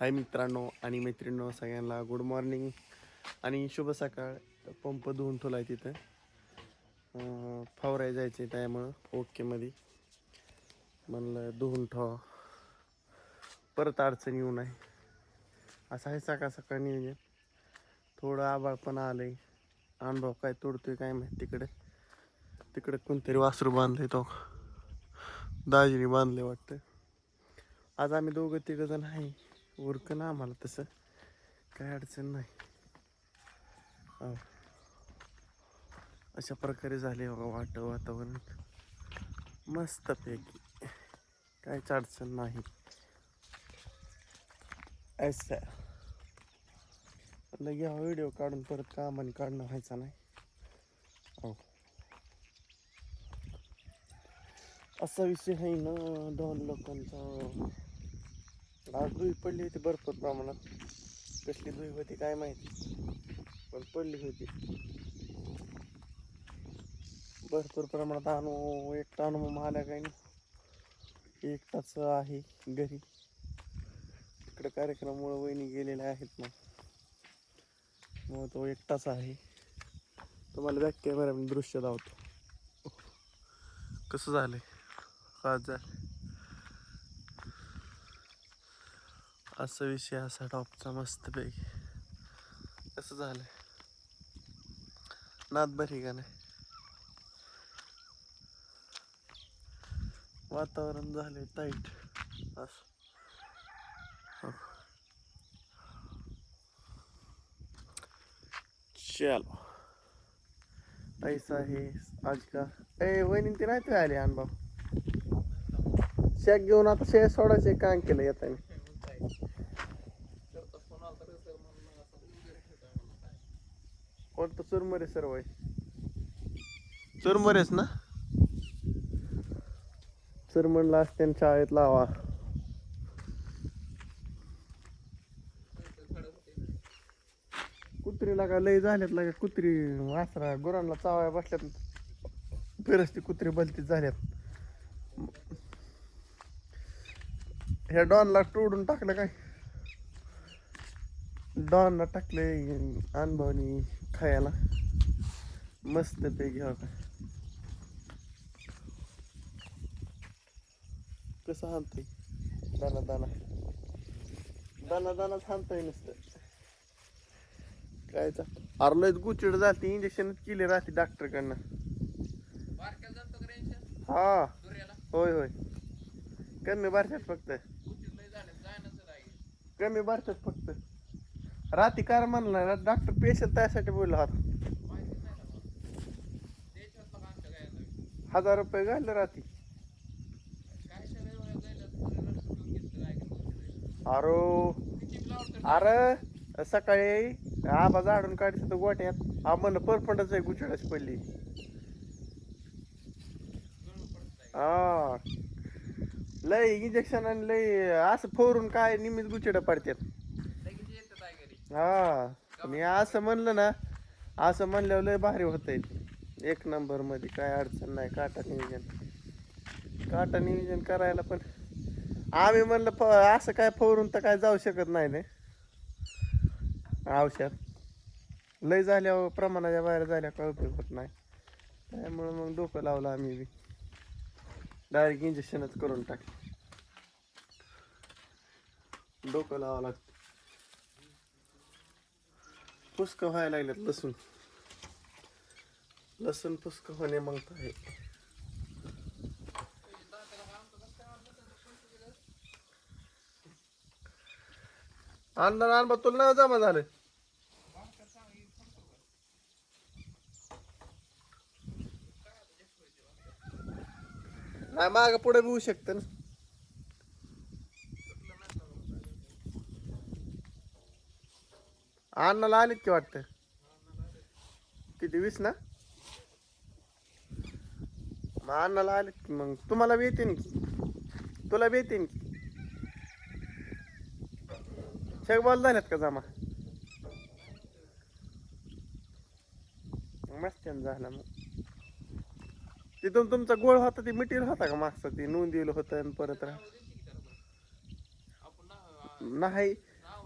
हाय मित्रांनो आणि मैत्रिणींनो, सगळ्यांना गुड मॉर्निंग आणि शुभ सकाळ. पंप धुवून ठेवला आहे तिथं. फवारायला जायचं आहे त्यामुळं ओकेमध्ये म्हणलं धुवून ठेवा, परत अडचण येऊ नये. असं आहे सकाळ सकाळ नियोजन. थोडं आबाळ पण आलं आहे. अनुभव काय तोडतोय काय माहिती. तिकडे कोणतरी वासरू बांधलंय, तो दाजीने बांधले वाटतं. आज आम्ही दोघं तिघं जण आहे. उरकं ना आम्हाला तसं काय अडचण नाही. अशा प्रकारे झाले बघा वातावरण मस्तपैकी, काहीच अडचण नाही. ऐसा लगे हा व्हिडिओ काढून परत कामाने काढणं व्हायचा नाही. हो, असा विषय आहे ना. दोन लोकांचा आज धुई पडली होती भरपूर प्रमाणात. कसली धुई होती काय माहिती, पण पडली होती भरपूर प्रमाणात. एकटा अनुभव आला काही नाही. एकटाच आहे घरी. तिकडे कार्यक्रमामुळे वहिनी गेलेल्या आहेत ना, मग तो एकटाच आहे. तुम्हाला बॅक कॅमेरा दृश्य दावतो कसं झालंय. आज झालं असा विषय, असा टॉपचा मस्तपैकी. कसं झालंय, नाद बरी का नाही. वातावरण झालंय टाईट असं. चलो ऐसा है आज का. वहिनी ते नाही आले अनुभव शेक घेऊन. आता शेळ सोडायचे काम केलं येताना. कोणतं चुरमरे सर्व आहे. चुरमरेच ना. चुरमणला असते शाळेत लावा. कुत्री लागा लय झाल्यात लागा. कुत्री वासरा गुरांना चावाया बसल्यात. फिरस्ती कुत्री बलतीच झाल्यात. ह्या डॉनला तोडून टाकलं काय. डॉनला टाकले अनुभवनी खायला मस्त पैकी. हो का, कसं हाणतंय दाना दाना दाना दानाच हाणतंय नुसतं. काय अरलंच गुचिड जाते. इंजेक्शन केले राहते डॉक्टरकडनं. हा होय होय, कमी भरतात फक्त. कमी भरतात फक्त. राती कार म्हणला डॉक्टर, पेशंट त्यासाठी बोलला होता. 1000 रुपये घालले राती. अरे सकाळी आबा झाडून काढते तर गोट्यात आम्हाला परफंडच आहे. गुचडाची पडली. हा लय इंजेक्शन आणि लय असं फोरून काय निमित गुचड पडतात. हा मी असं म्हणलं ना, असं म्हणल्यावर लय भारी होतंय. एक नंबर मध्ये काय अडचण नाही. काटा नियोजन करायला पण आम्ही म्हणलं असं काय फोरून तर काय जाऊ शकत नाही ना. औषध लय झाल्यावर प्रमाणाच्या बाहेर झाल्या काय उपयोग होत नाही. त्यामुळे मग डोकं लावलं आम्ही बी. डायरेक्ट इंजेक्शनच करून टाक. डोकं लावावं लागतं. पुस्क व्हायला लागलेत. लसूण पुस्क होणे मग आहे. अण्णा तुला नाही जमा झालं. नाही माग पुढे बी होऊ शकतं ना. अण्णाला आलीत की वाटतं. किती 20 ना. मग अण्णाला आलीत की मग तुम्हाला बी येते की. तुला बी येते की. शेकबॉल झाल्यात का जमा. मस्त झालं मग. तिथून तुमचा गोळ होता ते मिटेल होता का मागचं. ते नोंद दिलं होतं आणि परत नाही.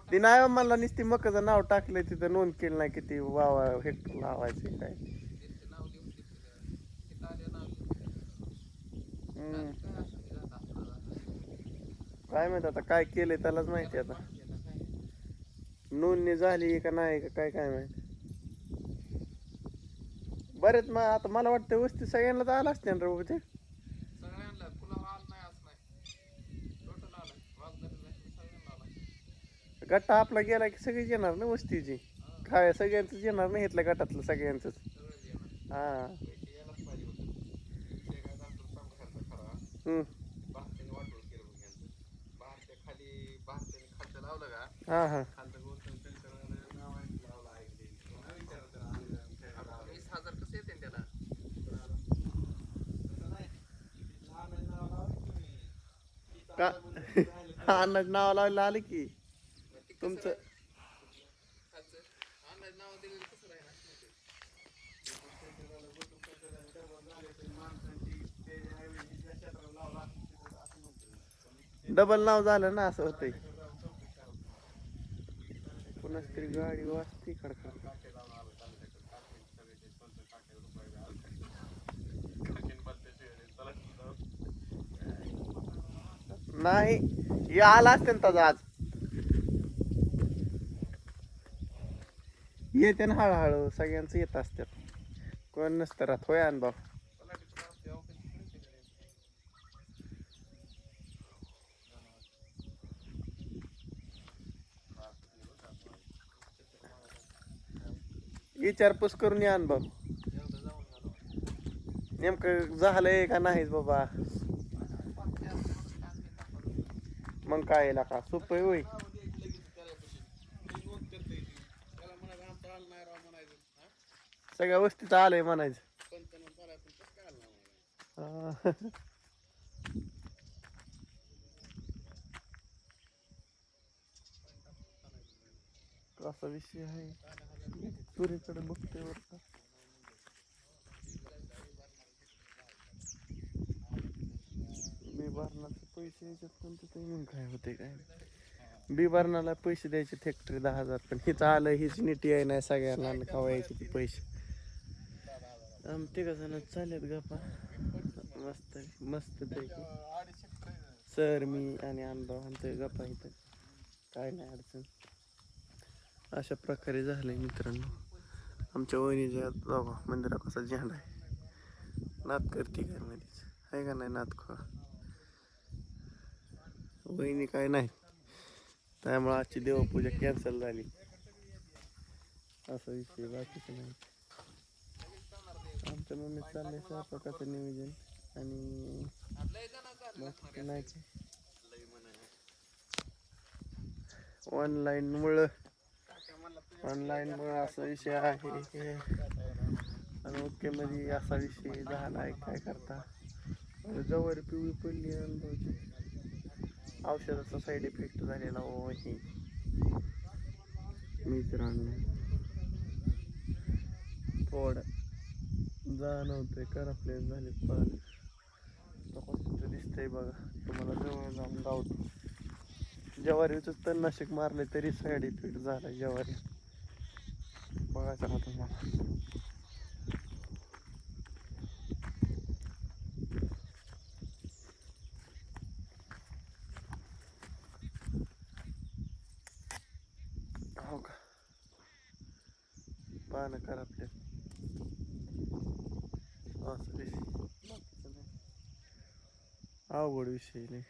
ती नाही मला नुसती मकाचं नाव टाकलंय तिथं नोंद केलं नाही किती वावा हेक्टर लावायचे काय. हम्म. काय माहित आता काय केलंय त्यालाच माहिती आता. नोंदणी झाली का नाही का काय काय माहित. बरेच मग आता मला वाटतं वस्ती सगळ्यांनाच आला असते ना रे ते. गट्टा आपला गेला की सगळीच येणार ना वस्तीची. काय सगळ्यांचंच येणार ना इथल्या गटातलं सगळ्यांचंच. हा. हम्म. हा हा. का अन्नाचं नाव लावलं आलं की तुमचं. डबल नाव झालं ना असं होतंय. कोणाच तरी गाडी वाजती खडखड. नाही हे आला असते ना त्याचा आज. येते ना हळूहळू सगळ्यांचं येत असतात. कोण नसतं राहत होय अनुभव. विचारपूस करून या अनुभव. नेमकं झालंय का नाहीच बाबा. मग काय का सोपं होय. सगळ्या वस्तीचं आलंय म्हणायचं. हा. असा विषय आहे. तुरीकडे बघतोय बरं. बिबारणाचे पैसे याच्यात पण तिथे मग काय होते काय. बिबारणाला पैसे द्यायचे फॅक्टरी 10,000 पण हिचं आलं हीच नीट आहे नाही सगळ्यांना खावा यायचे ते पैसे. तिघ जण चालेत गप्पा मस्त मस्त पैकी. सर मी आणि अनुभव आणतोय गप्पा इथं. काय नाही अडचण. अशा प्रकारे झालंय मित्रांनो. आमच्या वहिनीच्या बाबा मंदिरा कसा झेंडा आहे. नात करते घरमध्येच आहे का नाही नात खो. वहिनी काय नाही त्यामुळे आजची देवपूजा कॅन्सल झाली. असा विषय बाकीचं नाही. आमच्या मम्मी चाललंय स्वयंपाकाचं नियोजन आणि नाही ऑनलाईन मुळे असा विषय आहे. आणि ओके मध्ये असा विषय झाला आहे काय करता. जवारी पिवळी पडली अनुभवची. औषधाचा साईड इफेक्ट झालेला हे मित्रांनो. थोडं जाणवतंय करपलेन झाले पान. तिथं दिसतंय बघा तुम्हाला जवळ जाऊन दावतो. ज्वारीचं तणनाशक मारले तरी साईड इफेक्ट झाला ज्वारी. बघायचं का तुम्हाला. हो का पानं करपले. असं विषय अवघड विषय नाही.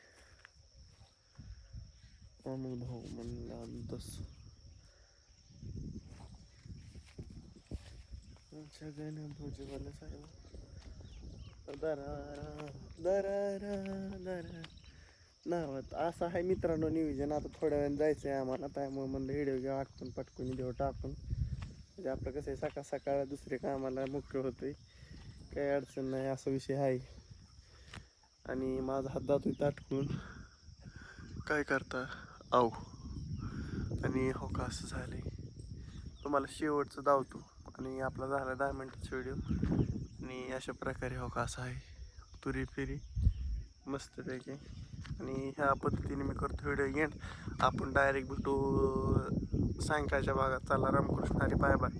अनुभव म्हणला तस. सगळ्यांना भोजीवाला साहेब. दरारा दरारा दरा नावात असं आहे मित्रांनो नियोजन. आता थोड्या वेळाने जायचं आहे आम्हाला त्यामुळे म्हणलं व्हिडिओ घ्या आटपून पटकून व्हिडिओ टाकून. म्हणजे आपलं कसं आहे सकाळ सकाळ दुसरे कामाला मुख्य होतंय. काही अडचण नाही असा विषय आहे. आणि माझा हात जातोय ताटकून. काय करता आव. आणि हो का असं झालंय. तुम्हाला शेवटचं दावतो आणि आपला झाला 10 मिनिटाचा व्हिडिओ. आणि अशा प्रकारे हो का असं आहे तुरी फिरी मस्तपैकी आणि ह्या पद्धतीने मी करतो व्हिडिओ एंड. आपण डायरेक्ट भेटू सायंकाळच्या भागात. चला रामकृष्ण हरी, बाय बाय.